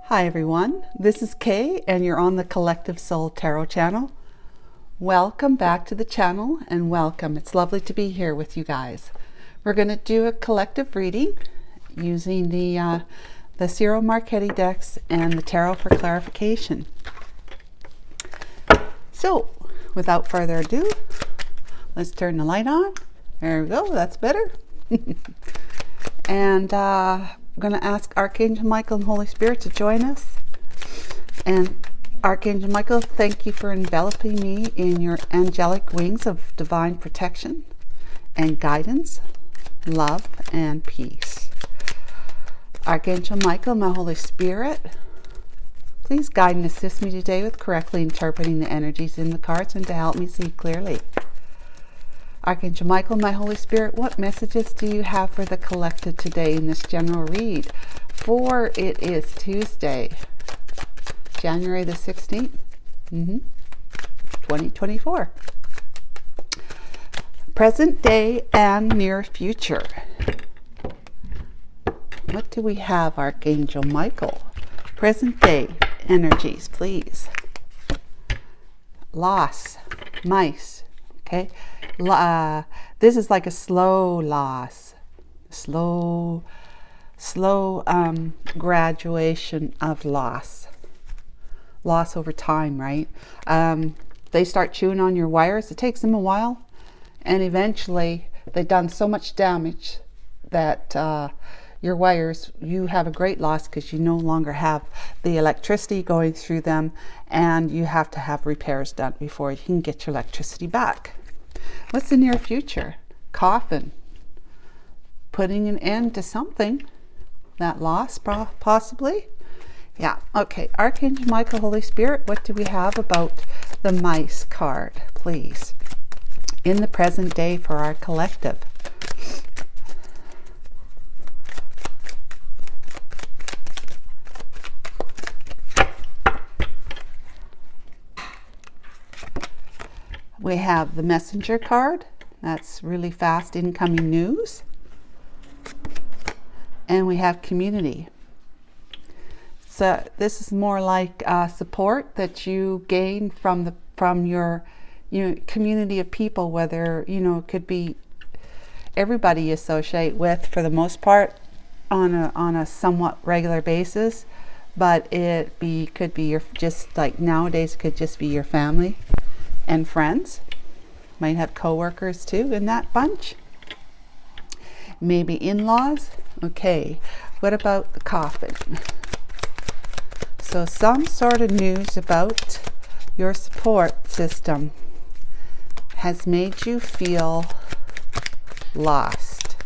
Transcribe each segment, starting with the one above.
Hi everyone, this is Kay and you're on the Collective Soul Tarot channel. Welcome back to the channel and welcome. It's lovely to be here with you guys. We're going to do a collective reading using the Seer Marchetti decks and the tarot for clarification. So without further ado, let's turn the light on. There we go, that's better. And I'm going to ask Archangel Michael and Holy Spirit to join us. And Archangel Michael, thank you for enveloping me in your angelic wings of divine protection and guidance, love, and peace. Archangel Michael, my Holy Spirit, please guide and assist me today with correctly interpreting the energies in the cards and to help me see clearly. Archangel Michael, my Holy Spirit, what messages do you have for the collective today in this general read? For it is Tuesday, January the 16th, 2024. Present day and near future. What do we have, Archangel Michael? Present day energies, please. Loss, mice, okay? This is like a slow loss, slow graduation of loss over time, right? They start chewing on your wires. It takes them a while, and eventually they've done so much damage that your wires, you have a great loss because you no longer have the electricity going through them, and you have to have repairs done before you can get your electricity back. What's the near future? Coffin. Putting an end to something. That loss, possibly? Yeah, okay. Archangel Michael, Holy Spirit, what do we have about the mice card, please? In the present day for our collective. We have the messenger card. That's really fast incoming news. And we have community. So this is more like support that you gain from your community of people, whether it could be everybody you associate with for the most part on a somewhat regular basis, but could be your, just like nowadays it could just be your family and friends. Might have co-workers too in that bunch. Maybe in-laws. Okay, what about the coffin? So some sort of news about your support system has made you feel lost,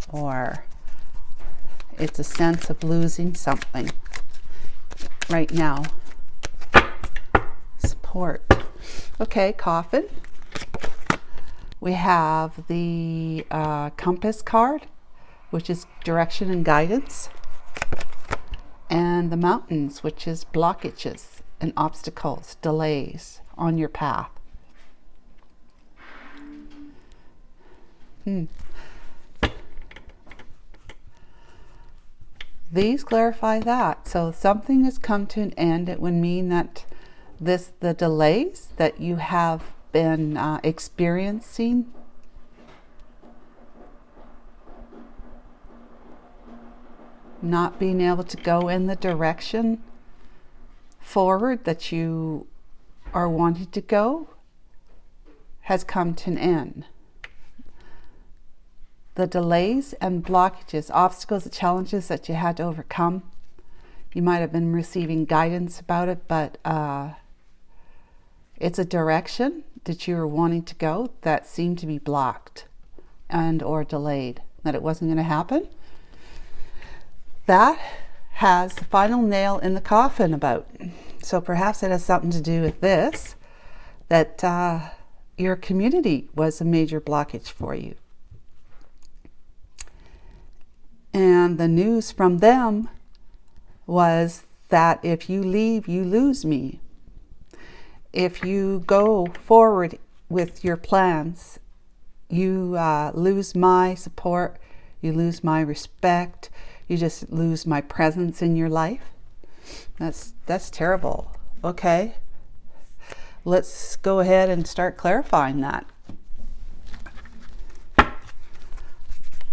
or it's a sense of losing something right now. Support. Okay, coffin. We have the compass card, which is direction and guidance, and the mountains, which is blockages and obstacles, delays on your path. These clarify that. So something has come to an end. It would mean that the delays that you have been experiencing not being able to go in the direction forward that you are wanting to go has come to an end. The delays and blockages, obstacles, the challenges that you had to overcome, you might have been receiving guidance about it, but it's a direction that you were wanting to go that seemed to be blocked and or delayed, that it wasn't going to happen. That has the final nail in the coffin about. So perhaps it has something to do with this, that your community was a major blockage for you. And the news from them was that if you leave, you lose me. If you go forward with your plans, you lose my support, you lose my respect, You just lose my presence in your life. That's terrible. Okay. Let's go ahead and start clarifying that.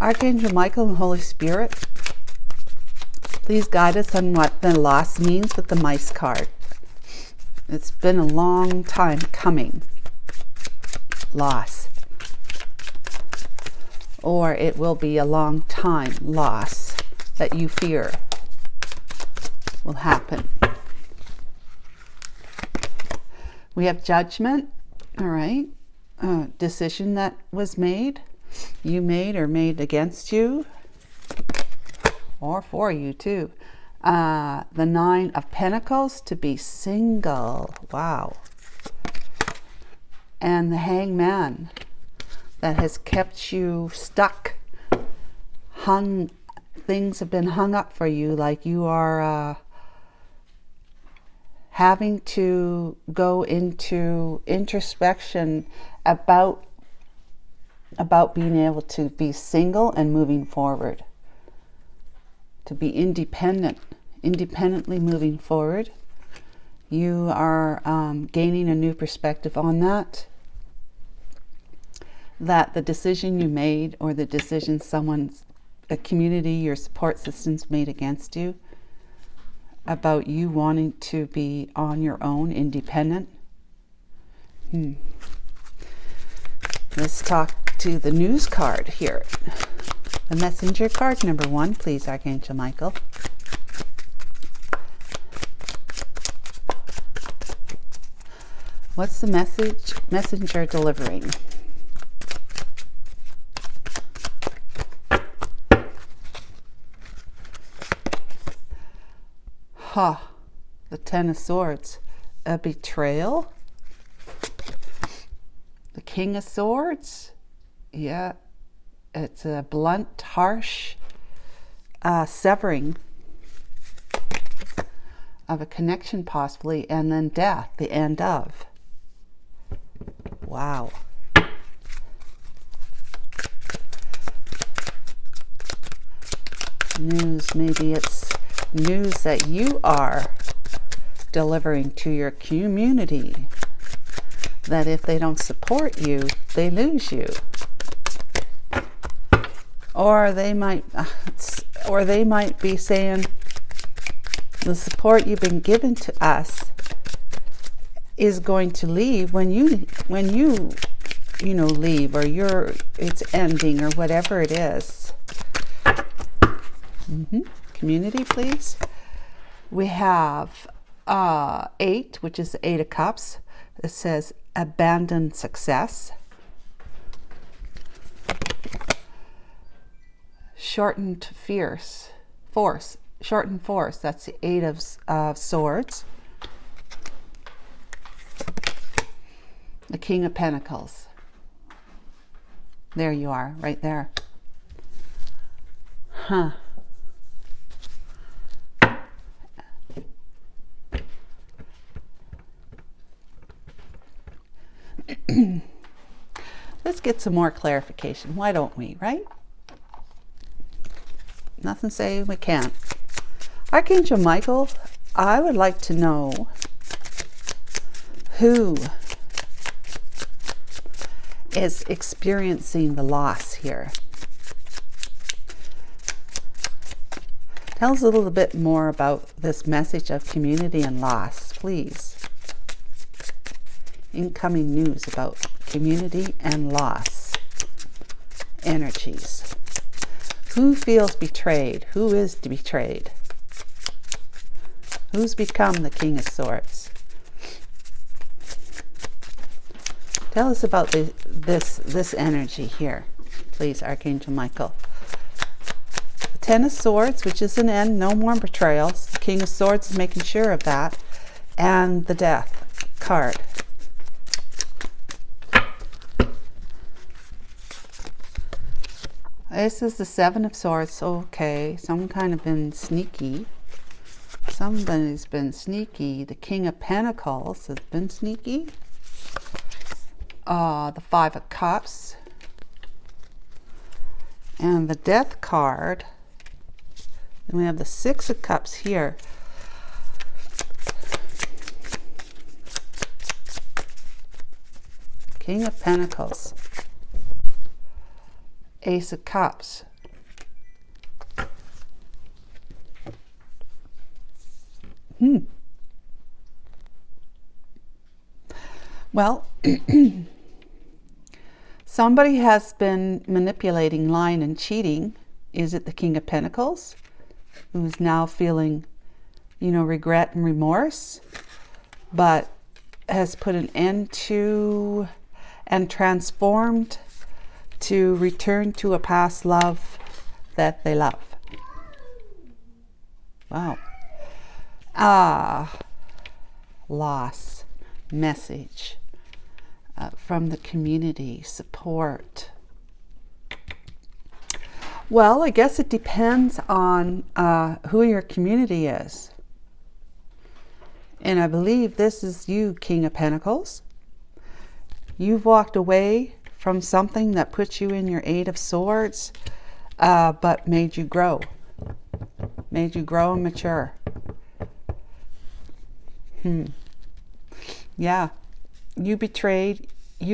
Archangel Michael and Holy Spirit, please guide us on what the loss means with the mice card. It's been a long time coming. Loss. Or it will be a long time loss that you fear will happen. We have judgment, all right, decision that was made, you made or made against you, or for you too. The 9 of Pentacles, to be single, wow. And the Hangman, that has kept you stuck, things have been hung up for you, like you are having to go into introspection about being able to be single and moving forward, to be independently moving forward. You are gaining a new perspective on that the decision you made, or the decision a community, your support system's made against you, about you wanting to be on your own, independent. Let's talk to the news card here. The messenger card, number 1, please, Archangel Michael. What's the messenger delivering? The 10 of Swords, a betrayal. The King of Swords, yeah, it's a blunt, harsh severing of a connection possibly, and then death, the end of. Wow. News, maybe it's news that you are delivering to your community, that if they don't support you, they lose you. Or they might be saying, the support you've been given to us is going to leave when you leave, or it's ending, or whatever it is. Community, please. We have 8, which is the 8 of Cups. It says abandon success. Shortened force. Shortened force. That's the 8 of Swords. The King of Pentacles. There you are, right there. Let's get some more clarification. Why don't we, right? Nothing saying we can't. Archangel Michael, I would like to know who is experiencing the loss here. Tell us a little bit more about this message of community and loss, please. Incoming news about community and loss energies. Who feels betrayed? Who is betrayed? Who's become the King of Swords? Tell us about this energy here, please, Archangel Michael. The 10 of Swords, which is an end, no more betrayals. The King of Swords is making sure of that. And the Death card. This is the 7 of Swords. Okay, some kind of been sneaky. Somebody's been sneaky. The King of Pentacles has been sneaky. The 5 of Cups. And the Death card And we have the Six of Cups here. King of Pentacles. Ace of Cups. Well, somebody has been manipulating, lying, and cheating. Is it the King of Pentacles, who's now feeling, regret and remorse, but has put an end to and transformed to return to a past love that they love? Wow. Loss message from the community, support. Well, I guess it depends on who your community is. And I believe this is you, King of Pentacles. You've walked away from something that puts you in your Eight of Swords, but made you grow. Made you grow and mature. Yeah. You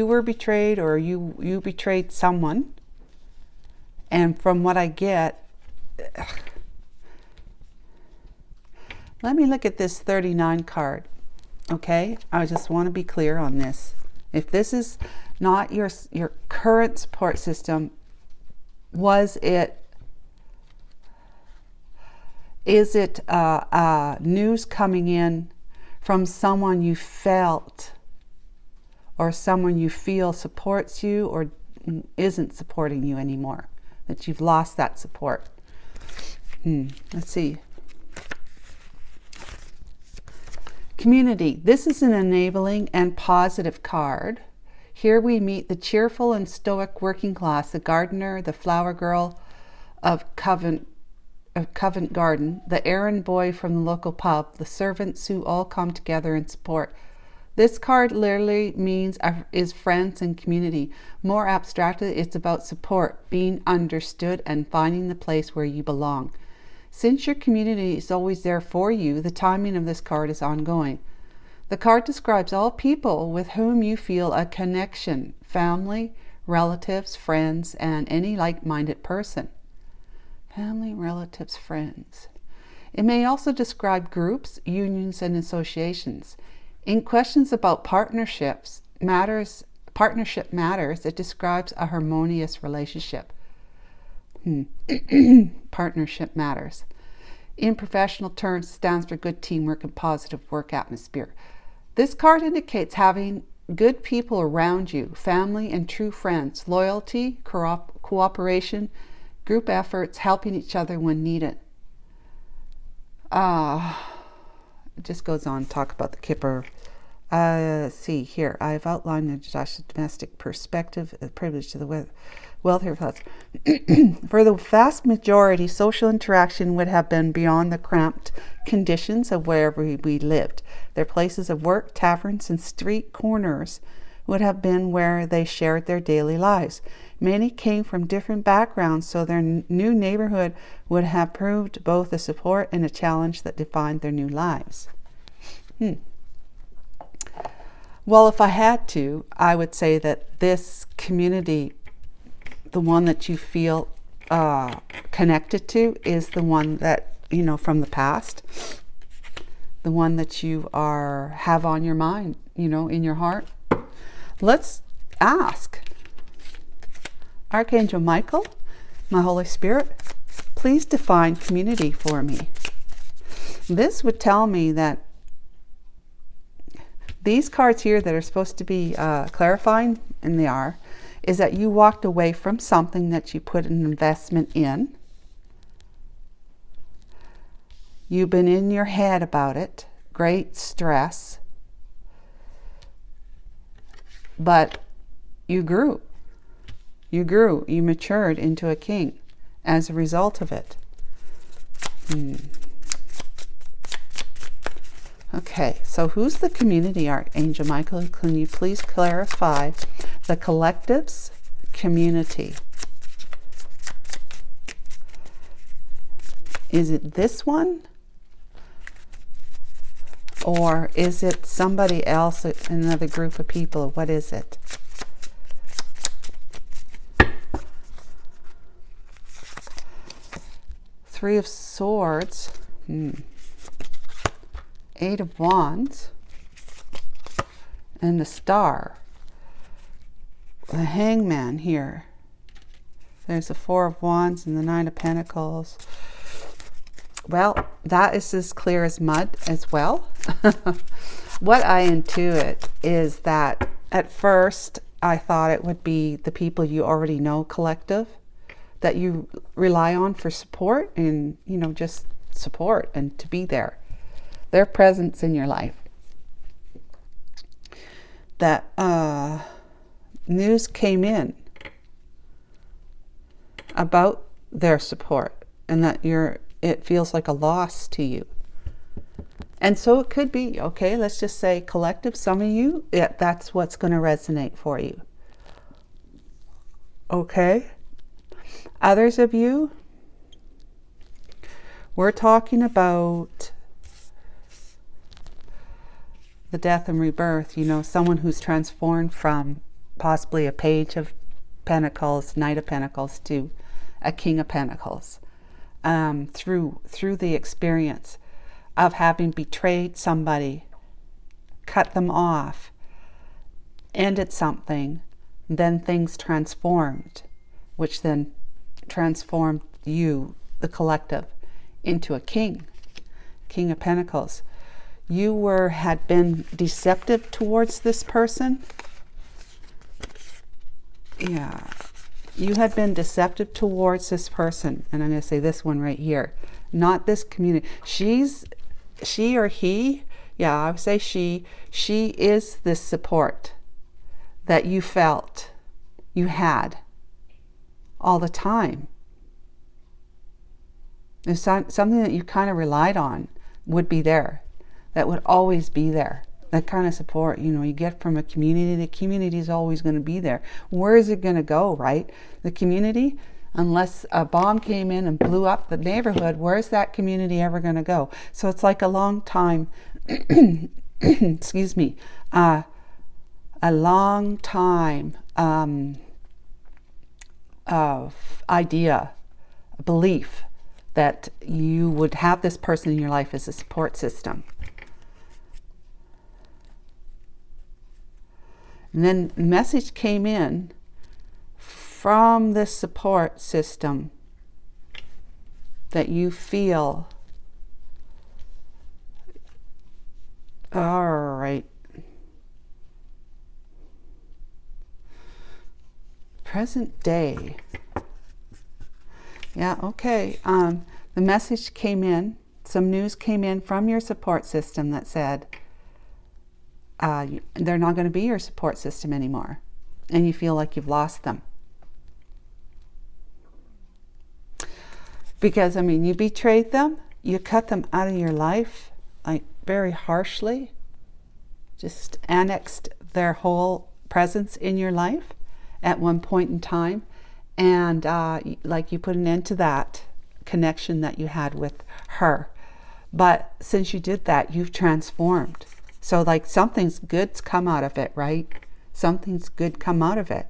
were betrayed, or you betrayed someone. And from what I get, let me look at this 39 card. Okay? I just want to be clear on this. If this is not your current support system, is it news coming in from someone you felt or someone you feel supports you or isn't supporting you anymore? That you've lost that support. Let's see. Community. This is an enabling and positive card. Here we meet the cheerful and stoic working class, the gardener, the flower girl of Covent Garden, the errand boy from the local pub, the servants who all come together in support. This card literally means is friends and community. More abstractly, it's about support, being understood, and finding the place where you belong. Since your community is always there for you, the timing of this card is ongoing. The card describes all people with whom you feel a connection, family, relatives, friends, and any like-minded person. Family, relatives, friends. It may also describe groups, unions, and associations. In questions about partnership matters, it describes a harmonious relationship. Partnership matters. In professional terms, it stands for good teamwork and positive work atmosphere. This card indicates having good people around you, family and true friends, loyalty, cooperation, group efforts, helping each other when needed. It just goes on to talk about the Kipper. See here, I've outlined the domestic perspective, privilege to the wealthier class. For the vast majority, social interaction would have been beyond the cramped conditions of wherever we lived. Their places of work, taverns, and street corners would have been where they shared their daily lives. Many came from different backgrounds, so their new neighborhood would have proved both a support and a challenge that defined their new lives. Well, if I had to, I would say that this community, the one that you feel connected to, is the one that, from the past, the one that you have on your mind, in your heart. Let's ask Archangel Michael, my Holy Spirit, please define community for me. This would tell me that these cards here that are supposed to be clarifying, and they are, is that you walked away from something that you put an investment in. You've been in your head about it, great stress, but you grew. You grew. You matured into a king as a result of it. Okay, so who's the community, Archangel Michael? Can you please clarify the collective's community? Is it this one? Or is it somebody else, another group of people? What is it? Three of Swords. Eight of Wands. And the Star. The Hangman here. There's the Four of Wands and the Nine of Pentacles. Well, that is as clear as mud as well. What I intuit is that at first I thought it would be the people you already know, collective, that you rely on for support and, you know, just support and to be there. Their presence in your life. That news came in about their support and that it feels like a loss to you. And so it could be, okay, let's just say collective, some of you, that's what's going to resonate for you. Okay? Others of you, we're talking about the death and rebirth, you know, someone who's transformed from possibly a Page of Pentacles, Knight of Pentacles, to a King of Pentacles, through the experience of having betrayed somebody, cut them off, ended something, then things transformed, which then transformed you, the collective, into a king of Pentacles. You had been deceptive towards this person. Yeah, you had been deceptive towards this person, and I'm going to say this one right here, not this community. She or he, yeah, I would say she is this support that you felt you had all the time. It's something that you kind of relied on would be there, that would always be there. That kind of support, you know, you get from a community. The community is always going to be there. Where is it going to go, right? The community, unless a bomb came in and blew up the neighborhood, where's that community ever going to go? So it's like a long time, excuse me, a long time of idea, a belief that you would have this person in your life as a support system. And then a message came in from this support system that you feel, all right, present day. Yeah, okay. The message came in, some news came in from your support system that said they're not going to be your support system anymore, and you feel like you've lost them. Because, I mean, you betrayed them, you cut them out of your life, like very harshly, just annexed their whole presence in your life at one point in time, and like you put an end to that connection that you had with her. But since you did that, you've transformed. So like something's good's come out of it, right? Something's good come out of it.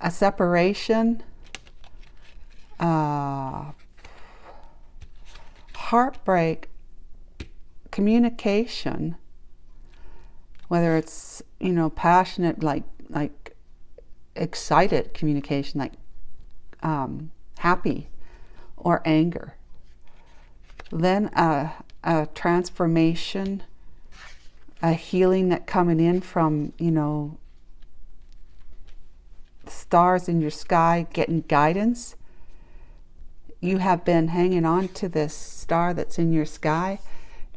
A separation, heartbreak, communication, whether it's, you know, passionate, like excited communication, like happy, or anger. Then a transformation, a healing that coming in from, you know, stars in your sky, getting guidance. You have been hanging on to this star that's in your sky,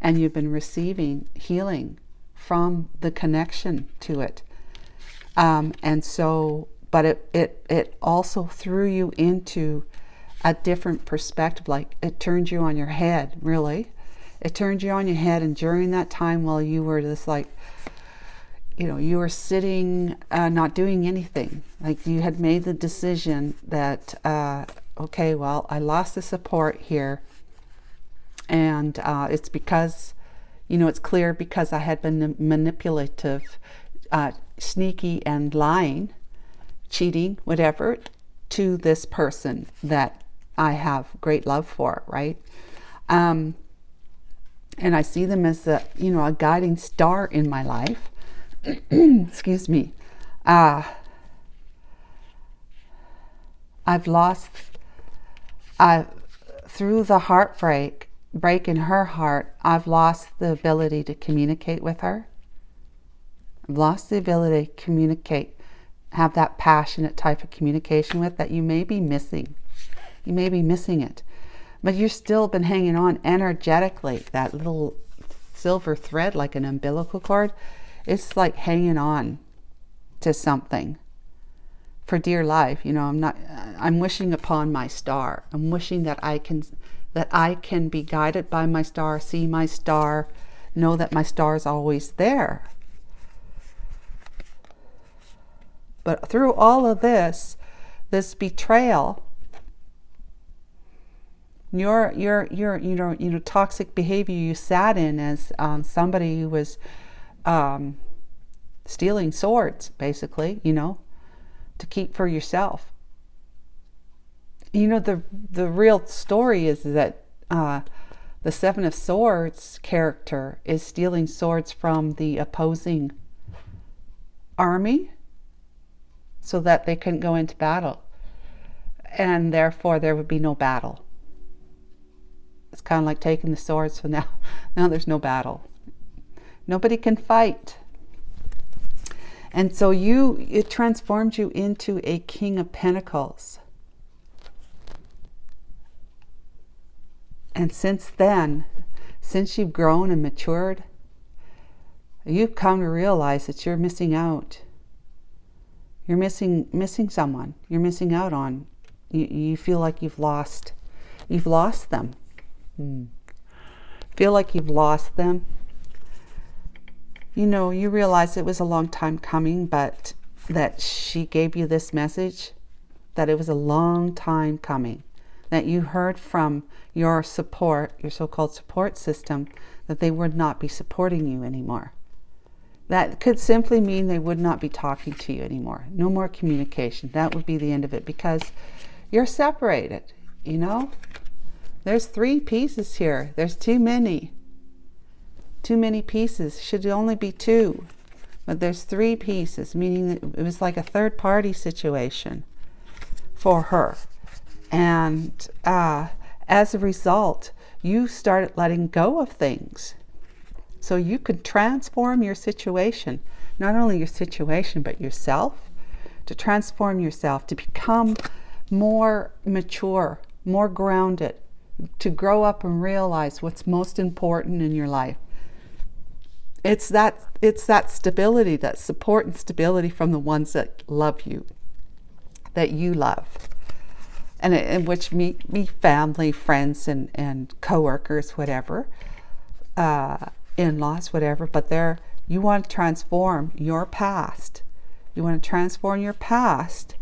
and you've been receiving healing from the connection to it. And so, but it also threw you into a different perspective, like it turned you on your head, really. It turned you on your head, and during that time while you were just like, you know, you were sitting, not doing anything, like you had made the decision that, okay, well, I lost the support here, and it's because, it's clear because I had been manipulative, sneaky, and lying, cheating, whatever, to this person that I have great love for, right? And I see them as a guiding star in my life. Excuse me. Through the break in her heart, I've lost the ability to communicate with her. I've lost the ability to communicate, have that passionate type of communication with that you may be missing. You may be missing it, but you've still been hanging on energetically. That little silver thread, like an umbilical cord, it's like hanging on to something for dear life. I'm wishing upon my star. I'm wishing that I can be guided by my star, see my star, know that my star is always there. But through all of this betrayal, your toxic behavior you sat in as somebody who was stealing swords, basically, to keep for yourself. The real story is that the Seven of Swords character is stealing swords from the opposing army so that they couldn't go into battle, and therefore there would be no battle. It's kind of like taking the swords, so now there's no battle. Nobody can fight. And so it transformed you into a King of Pentacles. And since then, since you've grown and matured, you've come to realize that you're missing out. You're missing someone. You're missing out on. You feel like you've lost them. Feel like you've lost them. You realize it was a long time coming, but that she gave you this message, that it was a long time coming, that you heard from your so-called support system, that they would not be supporting you anymore. That could simply mean they would not be talking to you anymore. No more communication. That would be the end of it, because you're separated, There's 3 pieces here. There's too many. Too many pieces. Should only be 2. But there's 3 pieces, meaning that it was like a third-party situation for her. And as a result, you started letting go of things. So you could transform your situation, not only your situation, but yourself, to transform yourself, to become more mature, more grounded, to grow up and realize what's most important in your life. It's that stability, that support and stability from the ones that love you, that you love. And in which me family, friends, and co-workers, whatever, in-laws, whatever, but you want to transform your past. You want to transform your past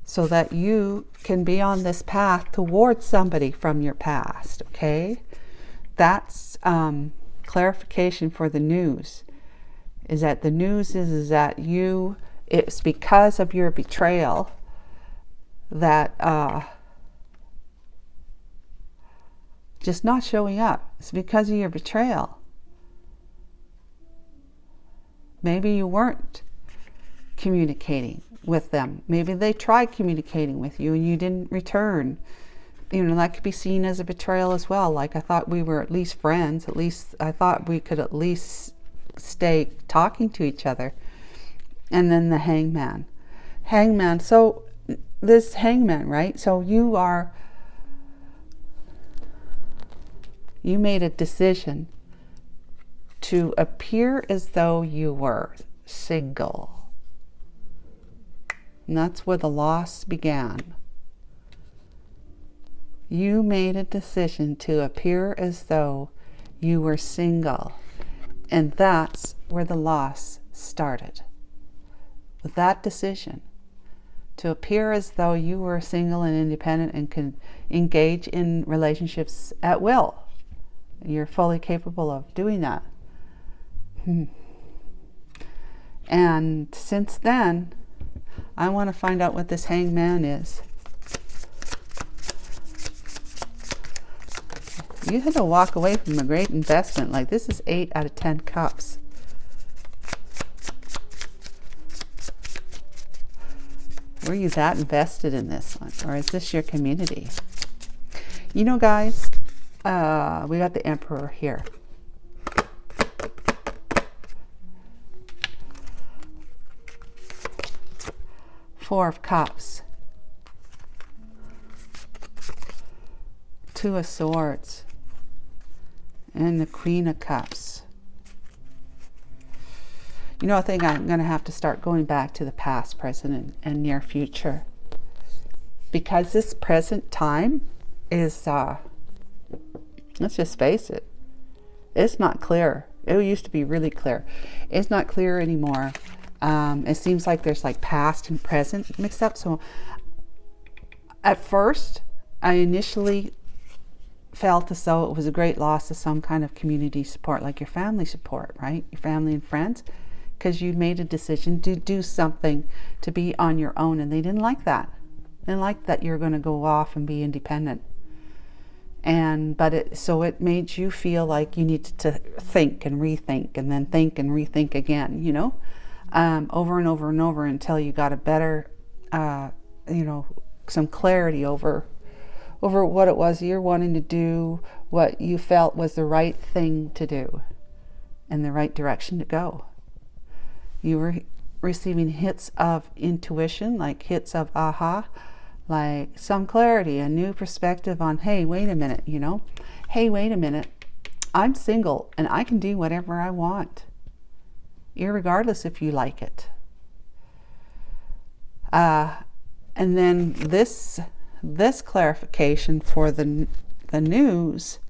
so that you can be on this path towards somebody from your past, okay? That's clarification for the news. Is that the news is that it's because of your betrayal that just not showing up. It's because of your betrayal. Maybe you weren't communicating with them. Maybe they tried communicating with you and you didn't return. That could be seen as a betrayal as well. Like, I thought we were at least friends. At least I thought we could at least stay talking to each other. And then the hangman. So this hangman, right? So you made a decision to appear as though you were single. And that's where the loss began. You made a decision to appear as though you were single. And that's where the loss started. With that decision to appear as though you were single and independent and can engage in relationships at will. You're fully capable of doing that. And since then, I want to find out what this Hanged Man is. You had to walk away from a great investment. Like, this is 8 out of 10 cups. Were you that invested in this one? Or is this your community? You know, guys, we got the Emperor here. Four of Cups. Two of Swords. And the Queen of Cups. You know, I think I'm going to have to start going back to the past, present, and near future. Because this present time is, let's just face it, it's not clear. It used to be really clear. It's not clear anymore. It seems like there's like past and present mixed up. So at first, I initially felt as though it was a great loss of some kind of community support, like your family support, right? Your family and friends. Because you made a decision to do something, to be on your own, and they didn't like that. They didn't like that you're going to go off and be independent. So it made you feel like you needed to think and rethink, and then think and rethink again, you know, over and over and over until you got a better, you know, some clarity over what it was you're wanting to do, what you felt was the right thing to do, and the right direction to go. You were receiving hits of intuition, like hits of aha, like some clarity, a new perspective on, hey, wait a minute, you know, hey, wait a minute, I'm single and I can do whatever I want, irregardless if you like it. And then this clarification for the news.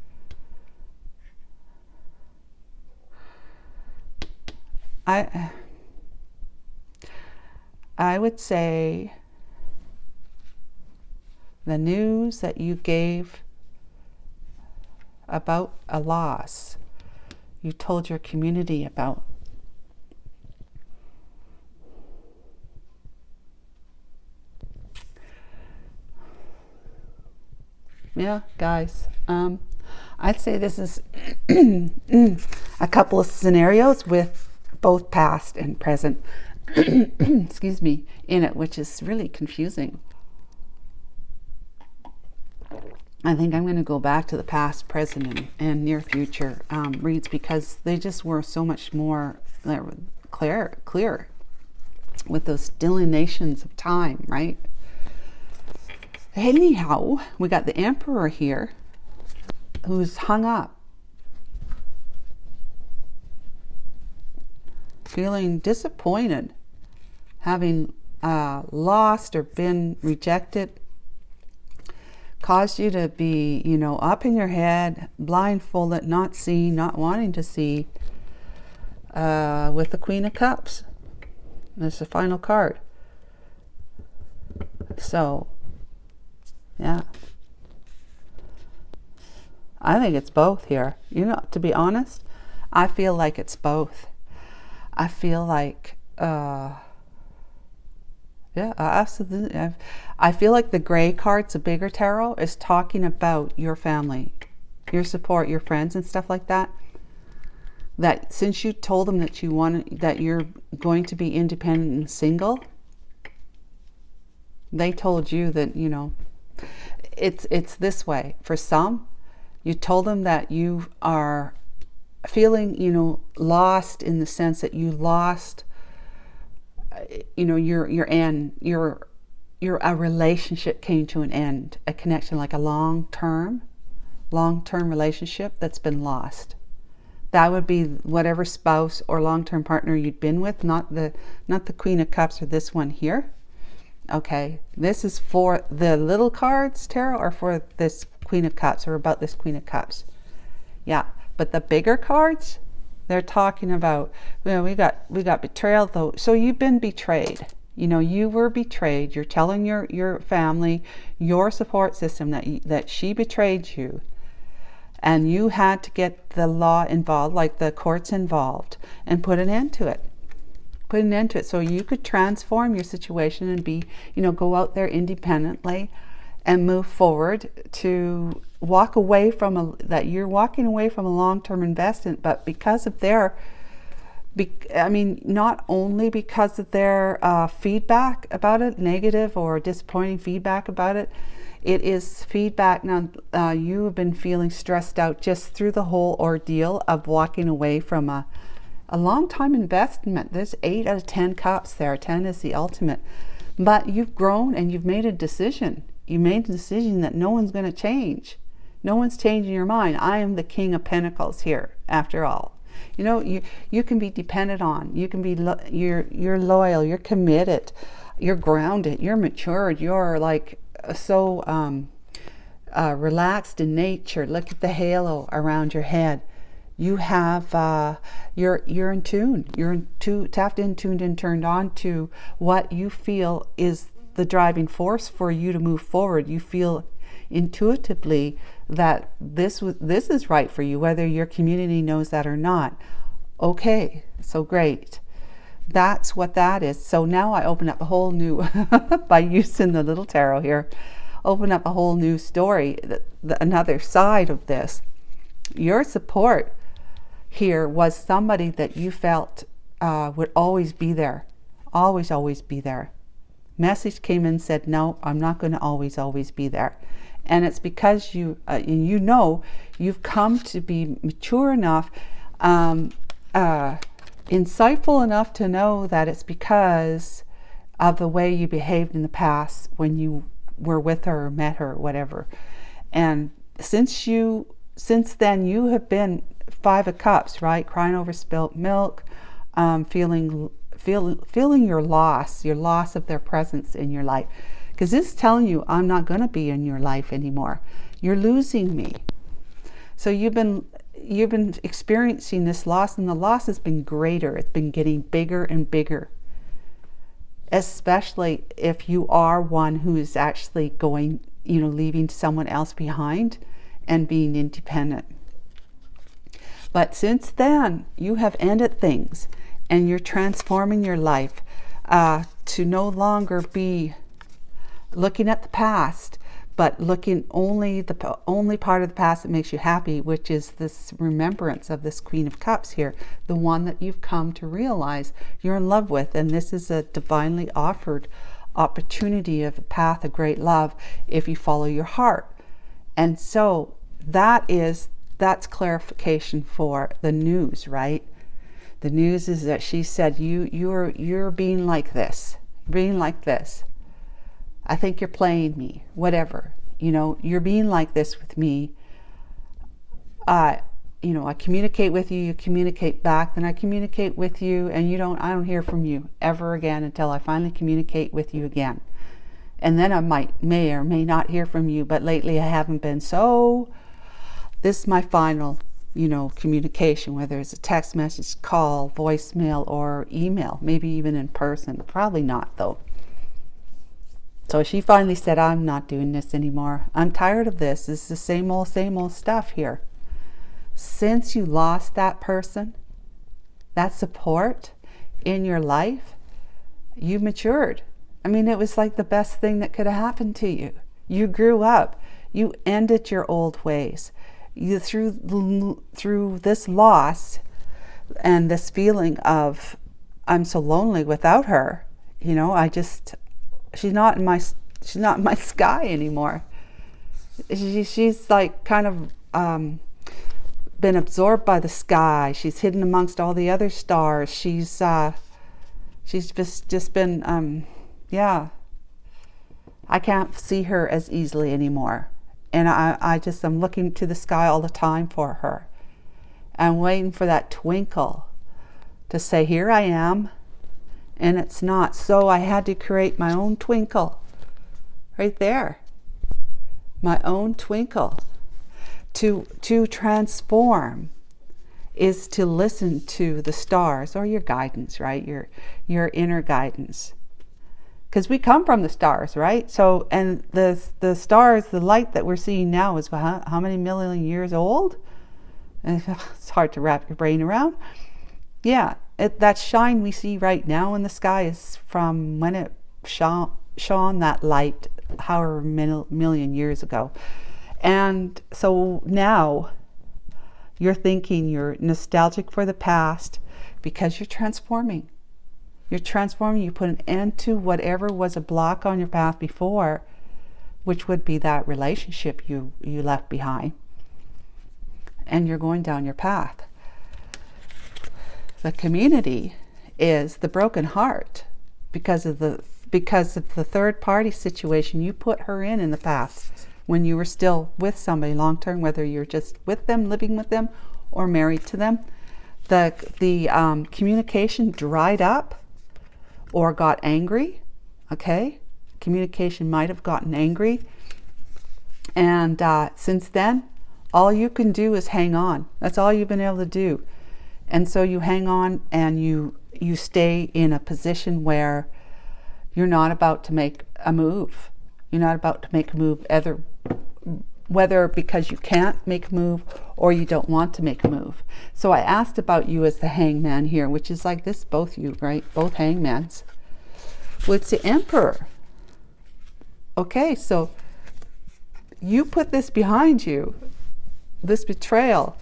I would say the news that you gave about a loss, you told your community about. Yeah, guys, I'd say this is a couple of scenarios with both past and present excuse me, in it, which is really confusing. I think I'm going to go back to the past, present, and near future reads, because they just were so much more clear with those delineations of time, right? Anyhow, we got the Emperor here who's hung up, feeling disappointed, having lost or been rejected, caused you to be, you know, up in your head, blindfolded, not seeing, not wanting to see, with the Queen of Cups. That's the final card. So, yeah. I think it's both here. You know, to be honest, I feel like it's both. I feel like, yeah, absolutely. I feel like the gray card, the bigger tarot, is talking about your family, your support, your friends and stuff like that. That since you told them that that you're going to be independent and single, they told you that, you know, it's this way. For some, you told them that you are feeling, you know, lost, in the sense that you lost, you know, your end, a relationship came to an end, a connection, like a long-term relationship that's been lost. That would be whatever spouse or long-term partner you'd been with, not the Queen of Cups or this one here. Okay, this is for the little cards tarot, or for this Queen of Cups, or about this Queen of Cups. Yeah. But the bigger cards, they're talking about, you know, we got betrayal though. So you've been betrayed. You know, you were betrayed. You're telling your family, your support system, that she betrayed you. And you had to get the law involved, like the courts involved, and put an end to it. Put an end to it so you could transform your situation and be, you know, go out there independently and move forward to walk away from that you're walking away from a long-term investment, but because of their, I mean, not only because of their feedback about it, negative or disappointing feedback about it, it is feedback now. You have been feeling stressed out just through the whole ordeal of walking away from a long time investment. There's 8 out of 10 cups there. 10 is the ultimate. But you've grown and you've made a decision. You made a decision that no one's going to change. No one's changing your mind. I am the King of Pentacles here, after all. You know, you can be dependent on. You can be, you're loyal, you're committed, you're grounded, you're matured, you're like so relaxed in nature. Look at the halo around your head. You have, you're in tune. You're tapped in, tuned in, turned on to what you feel is the driving force for you to move forward. You feel intuitively that this is right for you, whether your community knows that or not. Okay, so great. That's what that is. So now I open up a whole new, by using the little tarot here, open up a whole new story, another side of this. Your support here was somebody that you felt would always be there. Always be there. Message came in and said, no, I'm not going to always be there. And it's because you know, you've come to be mature enough, insightful enough to know that it's because of the way you behaved in the past when you were with her or met her or whatever. And since then you have been 5 of Cups, right? Crying over spilt milk, feeling your loss of their presence in your life. Because this is telling you, I'm not going to be in your life anymore. You're losing me. So you've been experiencing this loss, and the loss has been greater. It's been getting bigger and bigger. Especially if you are one who is actually going, you know, leaving someone else behind and being independent. But since then, you have ended things and you're transforming your life to no longer be looking at the past, but looking only part of the past that makes you happy, which is this remembrance of this Queen of Cups here, the one that you've come to realize you're in love with. And this is a divinely offered opportunity of a path of great love if you follow your heart. And so that's clarification for the news, right? The news is that she said, you're being like this, I think you're playing me, whatever, you know, you're being like this with me. You know, I communicate with you, you communicate back, then I communicate with you, and I don't hear from you ever again until I finally communicate with you again. And then I may or may not hear from you, but lately I haven't been. So this is my final, you know, communication, whether it's a text message, call, voicemail, or email, maybe even in person. Probably not, though. So she finally said, I'm not doing this anymore. I'm tired of this. It's the same old stuff here. Since you lost that person, that support in your life, you've matured. I mean, it was like the best thing that could have happened to you. You grew up. You ended your old ways. You through this loss and this feeling of, I'm so lonely without her. You know, she's not in my sky anymore. She's like kind of been absorbed by the sky. She's hidden amongst all the other stars. She's just been yeah. I can't see her as easily anymore. And I'm looking to the sky all the time for her. I'm waiting for that twinkle to say, here I am. And it's not. So I had to create my own twinkle. Right there. My own twinkle. To transform is to listen to the stars, or your guidance, right? Your inner guidance. because we come from the stars, right? So, and the stars, the light that we're seeing now is how many million years old? And it's hard to wrap your brain around. Yeah, that shine we see right now in the sky is from when it shone that light however million years ago. And so now you're thinking you're nostalgic for the past because you're transforming. You're transforming. You put an end to whatever was a block on your path before, which would be that relationship you left behind. And you're going down your path. The community is the broken heart because of the third party situation you put her in the past when you were still with somebody long term, whether you're just with them, living with them, or married to them. The communication dried up or got angry. Okay, communication might have gotten angry, and since then, all you can do is hang on. That's all you've been able to do. And so you hang on and you stay in a position where you're not about to make a move. You're not about to make a move, whether because you can't make a move or you don't want to make a move. So I asked about you as the hangman here, which is like this, both you, right? Both hangmans. Well, it's the Emperor. Okay, so you put this behind you, this betrayal,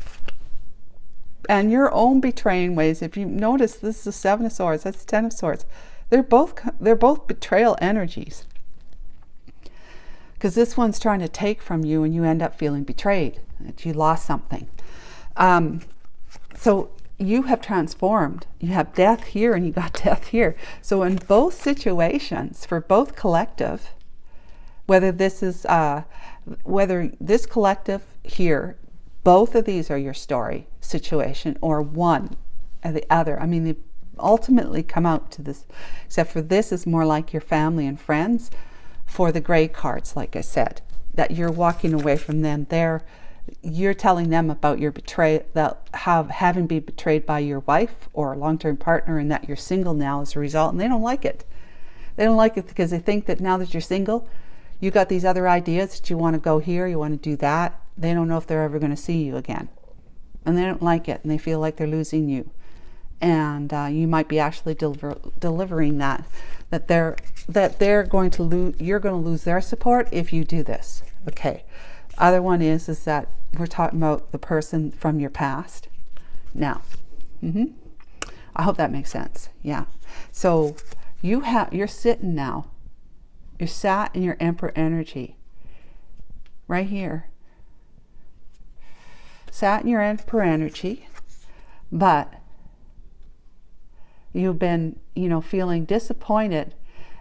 and your own betraying ways. If you notice, this is the Seven of Swords, that's the Ten of Swords. They're both betrayal energies. Because this one's trying to take from you and you end up feeling betrayed, that you lost something. So you have transformed. You have death here and you got death here. So in both situations, for both collective, whether this collective here, both of these are your story situation, or one or the other. I mean, they ultimately come out to this, except for this is more like your family and friends. For the gray cards, like I said, that you're walking away from them. You're telling them about your betrayal, that having been betrayed by your wife or long-term partner, and that you're single now as a result, and they don't like it. They don't like it because they think that now that you're single, you got these other ideas that you want to go here, you want to do that. They don't know if they're ever going to see you again. And they don't like it, and they feel like they're losing you. And you might be actually delivering that they're going to lose, you're going to lose their support if you do this. Okay. Other one is that we're talking about the person from your past. Now, I hope that makes sense. Yeah. So you're sitting now. You're sat in your Emperor energy. Right here. Sat in your Emperor energy, but you've been, feeling disappointed,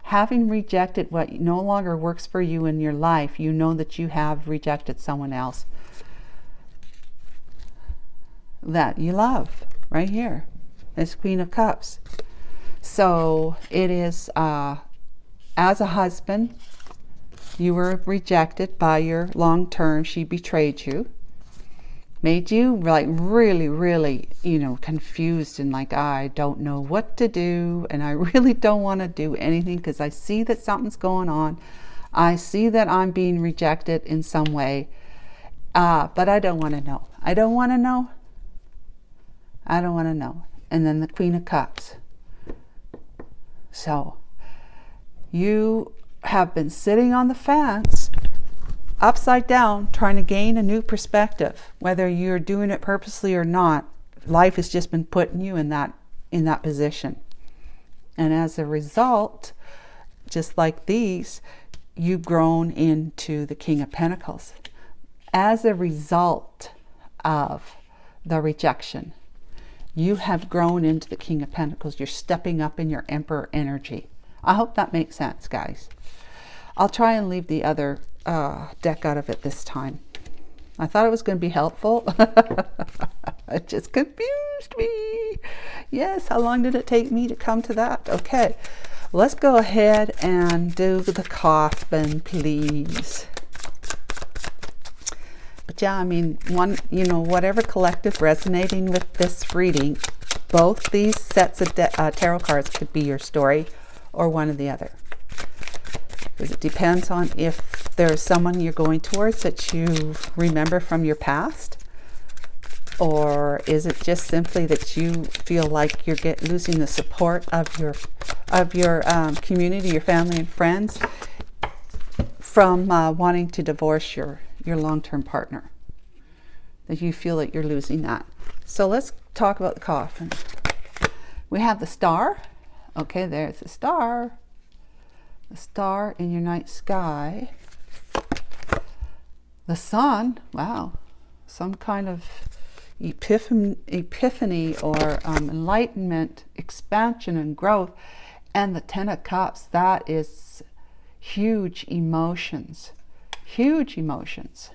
having rejected what no longer works for you in your life. You know that you have rejected someone else that you love. Right here, this Queen of Cups. So it is, as a husband, you were rejected by your long-term. She betrayed you. Made you like really, really, confused and like, I don't know what to do, and I really don't want to do anything because I see that something's going on. I see that I'm being rejected in some way, but I don't want to know. I don't want to know. I don't want to know. And then the Queen of Cups. So you have been sitting on the fence, upside down, trying to gain a new perspective. Whether you're doing it purposely or not, life has just been putting you in that position. And as a result, just like these, you've grown into the King of Pentacles. As a result of the rejection, you have grown into the King of Pentacles. You're stepping up in your Emperor energy. I hope that makes sense, guys. I'll try and leave the other deck out of it this time. I thought it was going to be helpful. It just confused me. Yes, how long did it take me to come to that? Okay, let's go ahead and do the coffin, please. But yeah, I mean, whatever collective resonating with this reading, both these sets of tarot cards could be your story or one or the other. Because it depends on if there's someone you're going towards that you remember from your past, or is it just simply that you feel like you're losing the support of your community, your family and friends, from wanting to divorce your long-term partner, that you feel that you're losing that. So let's talk about the coffin. We have the star. Okay, there's the star. The star in your night sky. The sun. Wow. Some kind of epiphany or enlightenment, expansion and growth. And the Ten of Cups. That is huge emotions. Huge emotions.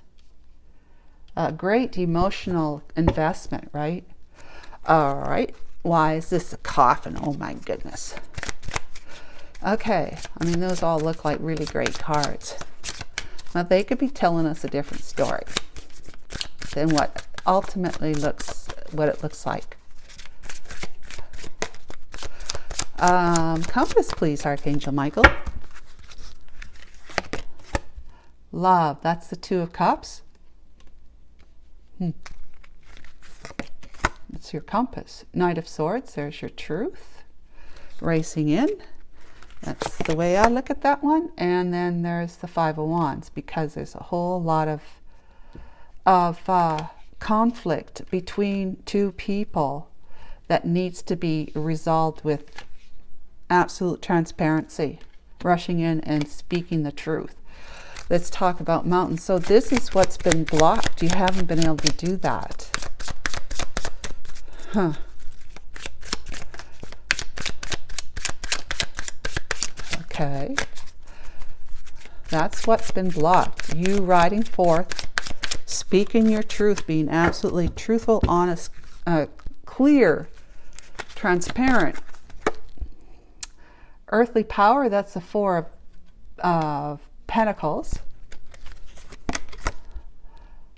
A great emotional investment, right? All right. Why is this a coffin? Oh my goodness. Okay. I mean, those all look like really great cards. But they could be telling us a different story than what ultimately what it looks like. Compass, please, Archangel Michael. Love. That's the Two of Cups. It's your compass. Knight of Swords, there's your truth. Racing in. That's the way I look at that one. And then there's the Five of Wands, because there's a whole lot of conflict between two people that needs to be resolved with absolute transparency. Rushing in and speaking the truth. Let's talk about mountains. So this is what's been blocked. You haven't been able to do that. Huh. Okay. That's what's been blocked. You riding forth, speaking your truth, being absolutely truthful, honest, clear, transparent. Earthly power, that's the Four of Pentacles.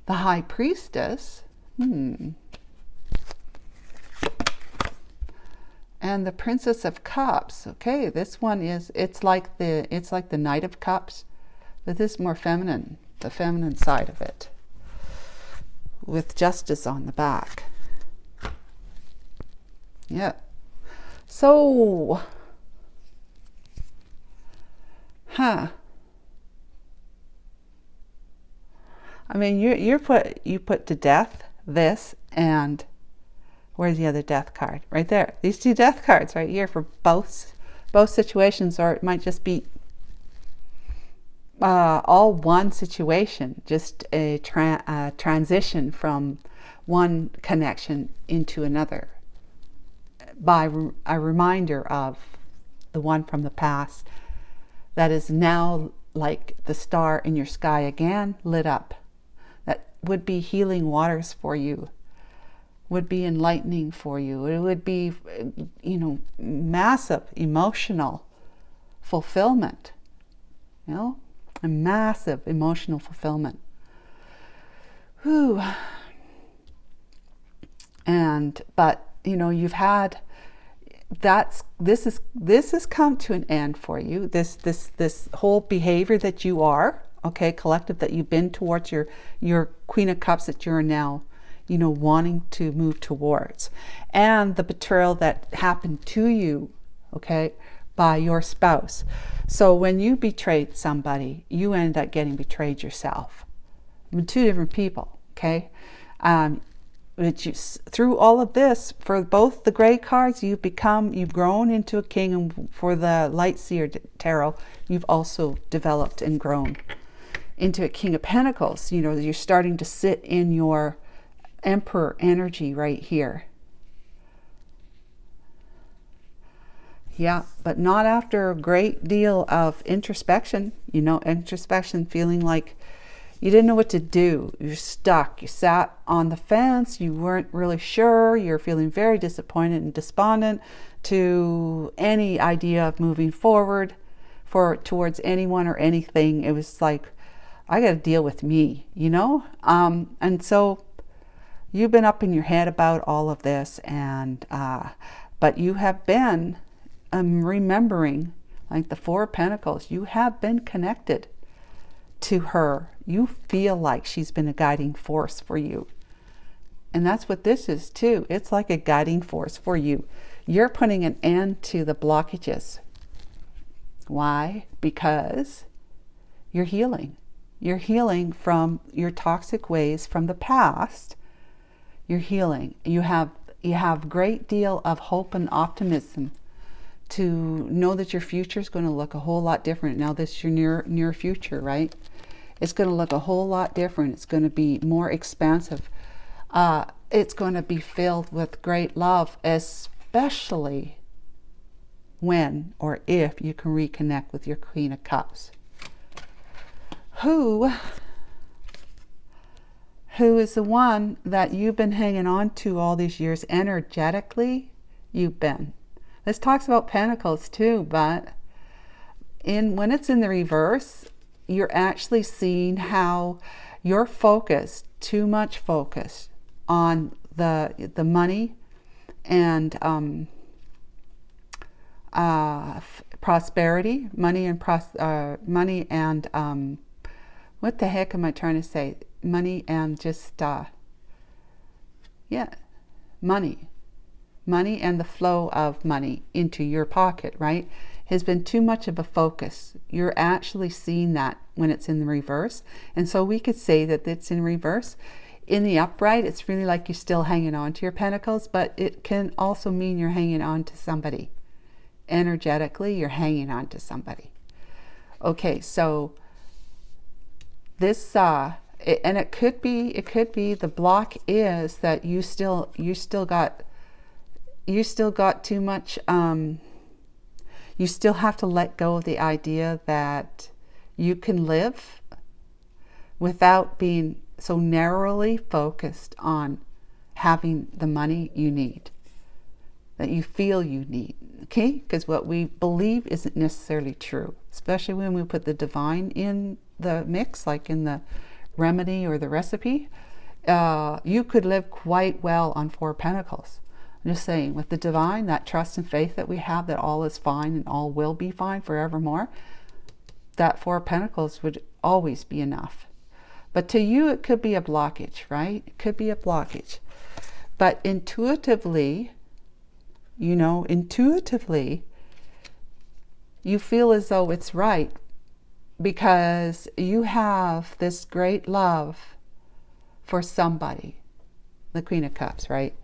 The High Priestess. And the Princess of Cups. Okay, this one is, it's like the Knight of Cups, but this is more feminine, the feminine side of it, with Justice on the back. Yeah. So, I mean, you put to death this, and where's the other death card? Right there. These two death cards right here for both situations, or it might just be all one situation, just a transition from one connection into another by a reminder of the one from the past that is now like the star in your sky again, lit up. That would be healing waters for you, would be enlightening for you. It would be, massive emotional fulfillment, a massive emotional fulfillment. Whew. But you've had, this has come to an end for you. This whole behavior that you are, okay, collective, that you've been towards your Queen of Cups, that you're now wanting to move towards, and the betrayal that happened to you, okay, by your spouse. So when you betrayed somebody, you end up getting betrayed yourself. Two different people, okay? Through all of this, for both the gray cards, you've grown into a king, and for the Light Seer Tarot, you've also developed and grown into a King of Pentacles. You're starting to sit in your Emperor energy right here. Yeah, but not after a great deal of introspection. Introspection, feeling like you didn't know what to do. You're stuck. You sat on the fence. You weren't really sure. You're feeling very disappointed and despondent to any idea of moving forward towards anyone or anything. It was like, I got to deal with me, and so you've been up in your head about all of this, and but you have been remembering Like the Four of Pentacles, you have been connected to her. You feel like she's been a guiding force for you. And that's what this is too. It's like a guiding force for you. You're putting an end to the blockages. Why? Because you're healing. You're healing from your toxic ways from the past. You're healing. You have a great deal of hope and optimism to know that your future is going to look a whole lot different. Now this is your near future, right? It's going to look a whole lot different. It's going to be more expansive. It's going to be filled with great love, especially when or if you can reconnect with your Queen of Cups. Who is the one that you've been hanging on to all these years energetically? You've been. This talks about Pentacles too, but when it's in the reverse, you're actually seeing how you're focused, too much focus on the money and prosperity, money and what the heck am I trying to say? Money and just money and the flow of money into your pocket, right, has been too much of a focus. You're actually seeing that when it's in the reverse. And so we could say that it's in reverse. In the upright, it's really like you're still hanging on to your pentacles, but it can also mean you're hanging on to somebody. Energetically, you're hanging on to somebody. Okay, so this and it could be the block is that you still got too much. You still have to let go of the idea that you can live without being so narrowly focused on having the money you need, that you feel you need. Okay, because what we believe isn't necessarily true, especially when we put the divine in the mix, like in the remedy or the recipe. You could live quite well on Four Pentacles. I'm just saying, with the divine, that trust and faith that we have that all is fine and all will be fine forevermore, that Four Pentacles would always be enough. But to you, it could be a blockage, right? It could be a blockage. But intuitively, you feel as though it's right, because you have this great love for somebody, the Queen of Cups, right?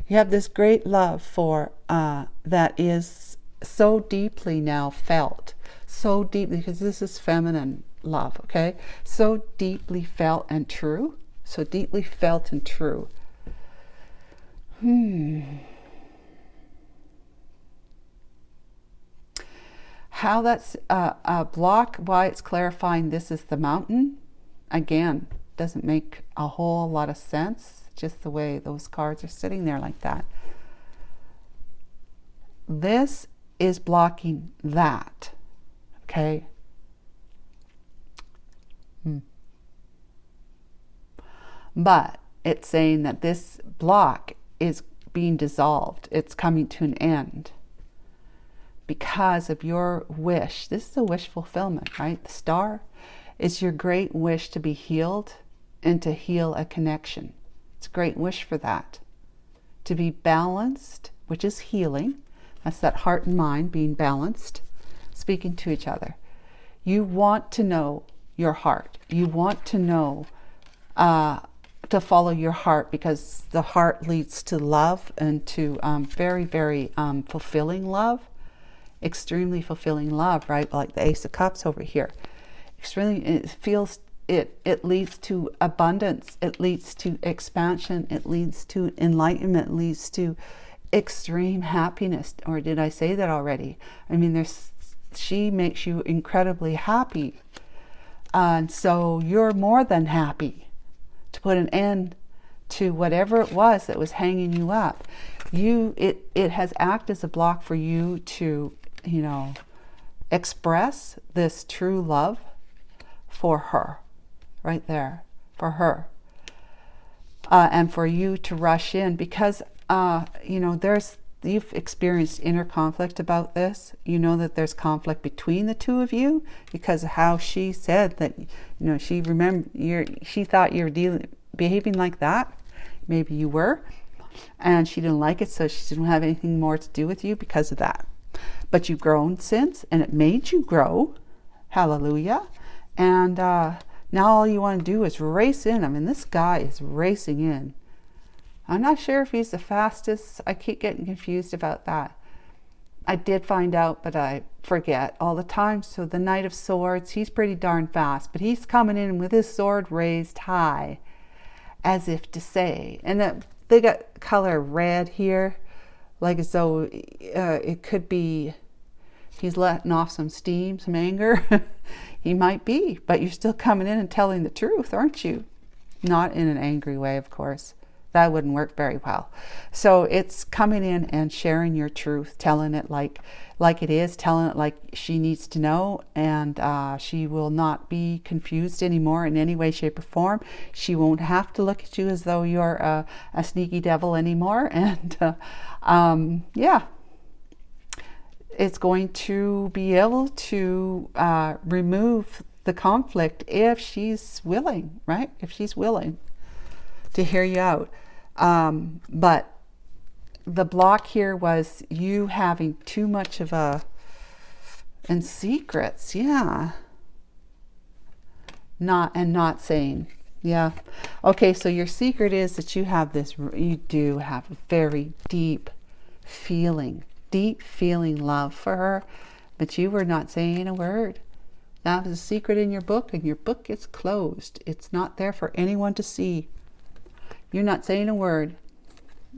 You have this great love for that is so deeply now felt, so deeply, because this is feminine love, okay? So deeply felt and true, so deeply felt and true. How that's a block, why it's clarifying this is the mountain, again, doesn't make a whole lot of sense, just the way those cards are sitting there like that. This is blocking that, okay? But it's saying that this block is being dissolved. It's coming to an end because of your wish. This is a wish fulfillment, right? The star is your great wish to be healed and to heal a connection. It's a great wish for that. To be balanced, which is healing. That's that heart and mind being balanced, speaking to each other. You want to know your heart. You want to know, to follow your heart, because the heart leads to love and to very, very fulfilling love. Extremely fulfilling love, right? Like the Ace of Cups over here. Extremely, it leads to abundance. It leads to expansion. It leads to enlightenment. It leads to extreme happiness. Or did I say that already? I mean, she makes you incredibly happy. And so you're more than happy to put an end to whatever it was that was hanging you up. It has acted as a block for you to, express this true love for her, right there, for her. And for you to rush in, because, there's you've experienced inner conflict about this. You know that there's conflict between the two of you because of how she said that, she thought you were behaving like that. Maybe you were, and she didn't like it, so she didn't have anything more to do with you because of that. But you've grown since, and it made you grow. Hallelujah. And now all you want to do is race in. I mean, this guy is racing in. I'm not sure if he's the fastest. I keep getting confused about that. I did find out, but I forget all the time. So the Knight of Swords, he's pretty darn fast, but he's coming in with his sword raised high, as if to say, and they got color red here, like as though it could be he's letting off some steam, some anger. He might be, but you're still coming in and telling the truth, aren't you? Not in an angry way, of course. That wouldn't work very well. So it's coming in and sharing your truth, telling it like it is, telling it like she needs to know, and she will not be confused anymore in any way, shape, or form. She won't have to look at you as though you're a sneaky devil anymore. And yeah, it's going to be able to remove the conflict if she's willing, right? If she's willing to hear you out. But the block here was you having too much of and secrets, yeah. Not saying, yeah. Okay, so your secret is that you do have a very deep feeling love for her, but you were not saying a word. That was a secret in your book, and your book is closed. It's not there for anyone to see. You're not saying a word.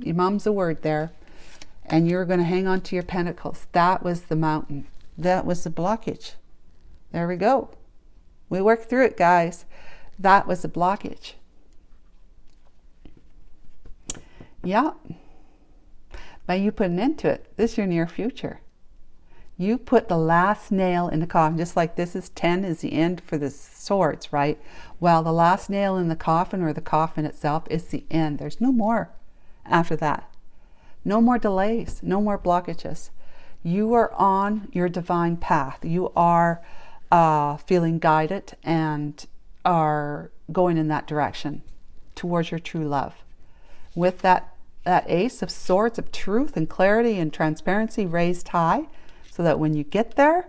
Your mom's a word there. And you're going to hang on to your pentacles. That was the mountain. That was the blockage. There we go. We worked through it, guys. That was the blockage. Yeah. But you put an end to it. This is your near future. You put the last nail in the coffin, just like this is 10 is the end for the swords, right? Well, the last nail in the coffin, or the coffin itself, is the end. There's no more after that. No more delays, no more blockages. You are on your divine path. You are feeling guided and are going in that direction towards your true love. With that ace of swords of truth and clarity and transparency raised high, so that when you get there,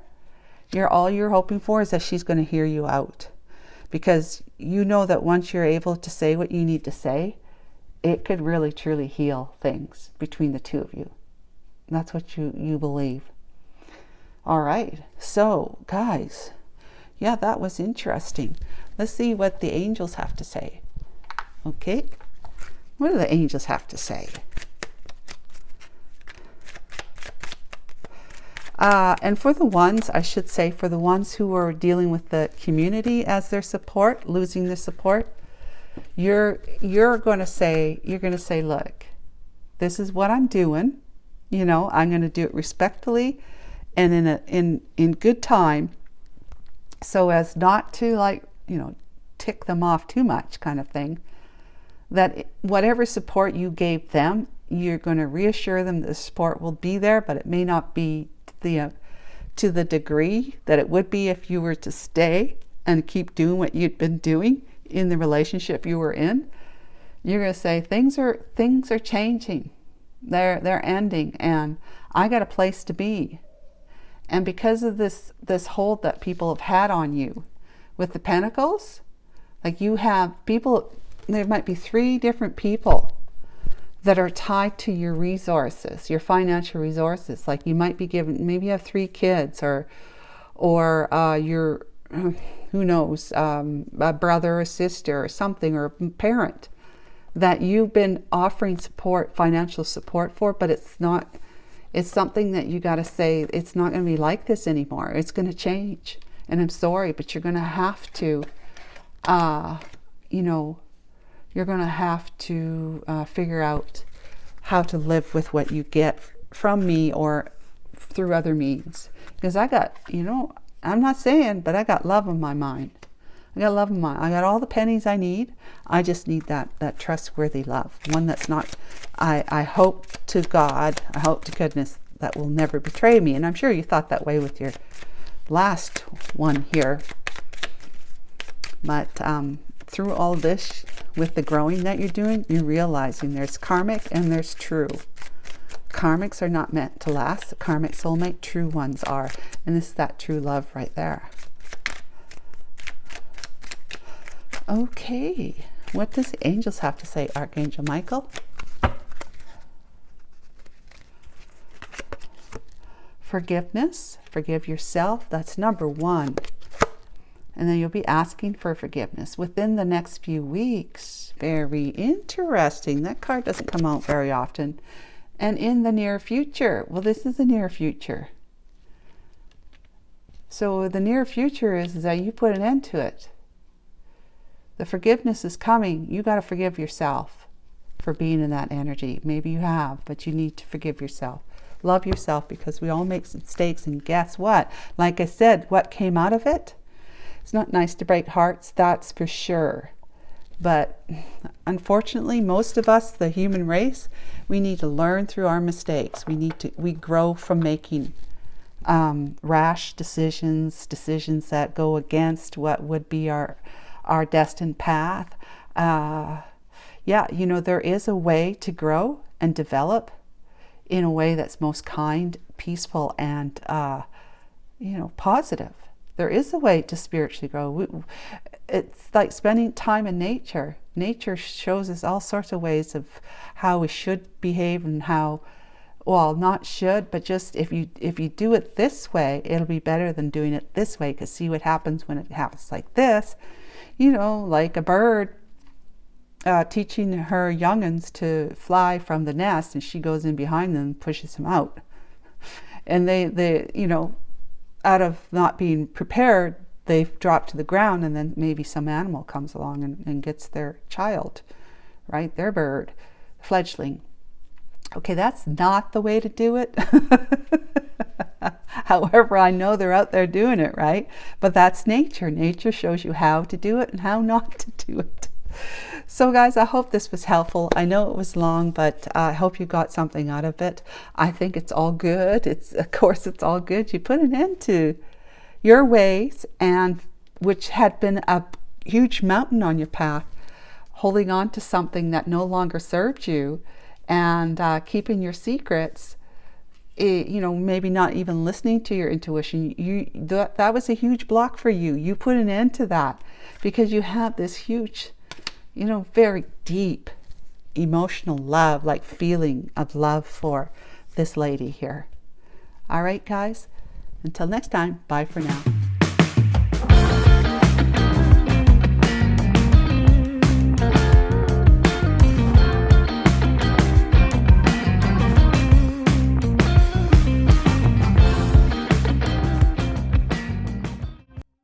all you're hoping for is that she's going to hear you out. Because you know that once you're able to say what you need to say, it could really truly heal things between the two of you. That's what you believe. All right. So, guys, yeah, that was interesting. Let's see what the angels have to say. Okay. What do the angels have to say? And for the ones, I should say, for the ones who are dealing with the community as their support, losing the support, you're going to say, look, this is what I'm doing. I'm going to do it respectfully and in good time, so as not to tick them off too much, kind of thing. That whatever support you gave them, you're going to reassure them that the support will be there, but it may not be to the degree that it would be if you were to stay and keep doing what you'd been doing in the relationship you were in. You're going to say things are changing. They're ending, and I got a place to be. And because of this hold that people have had on you with the Pentacles, like you have people, there might be 3 different people that are tied to your resources, your financial resources. Like you might be given, maybe you have 3 kids, or your, who knows, a brother or sister or something, or a parent that you've been offering support, financial support for, but it's something that you got to say, it's not going to be like this anymore. It's going to change. And I'm sorry, but you're going to have to, you're going to have to figure out how to live with what you get from me or through other means. Because I got, I'm not saying, but I got love on my mind. I got love in my, I got all the pennies I need. I just need that trustworthy love. One that's not, I hope to God, I hope to goodness that will never betray me. And I'm sure you thought that way with your last one here. But through all this, with the growing that you're doing, you're realizing there's karmic and there's true. Karmics are not meant to last. Karmic soulmate, true ones are. And this is that true love right there. Okay, what does the angels have to say, Archangel Michael? Forgiveness. Forgive yourself. That's number one. And then you'll be asking for forgiveness within the next few weeks. Very interesting. That card doesn't come out very often. And in the near future. Well, this is the near future. So the near future is that you put an end to it. The forgiveness is coming. You got to forgive yourself for being in that energy. Maybe you have, but you need to forgive yourself. Love yourself, because we all make mistakes. And guess what? Like I said, what came out of it? It's not nice to break hearts, that's for sure. But unfortunately, most of us, the human race, we need to learn through our mistakes. We grow from making rash decisions that go against what would be our destined path. Yeah, you know, there is a way to grow and develop in a way that's most kind, peaceful, and you know, positive. There is a way to spiritually grow. It's like spending time in nature. Nature shows us all sorts of ways of how we should behave, and how, well, not should, but just if you do it this way, it'll be better than doing it this way. Because see what happens when it happens like this. You know, like a bird teaching her young'uns to fly from the nest, and she goes in behind them and pushes them out. And they you know, out of not being prepared, they drop to the ground, and then maybe some animal comes along and gets their child, right? Their bird, fledgling. Okay, that's not the way to do it. However, I know they're out there doing it, right? But that's nature. Nature shows you how to do it and how not to do it. So guys, I hope this was helpful. I know it was long, but I hope you got something out of it. I think it's all good. Of course, it's all good. You put an end to your ways, and which had been a huge mountain on your path, holding on to something that no longer served you, and keeping your secrets. You know, maybe not even listening to your intuition. That was a huge block for you. You put an end to that because you have this huge, you know, very deep emotional love, like feeling of love for this lady here. All right, guys, until next time, bye for now.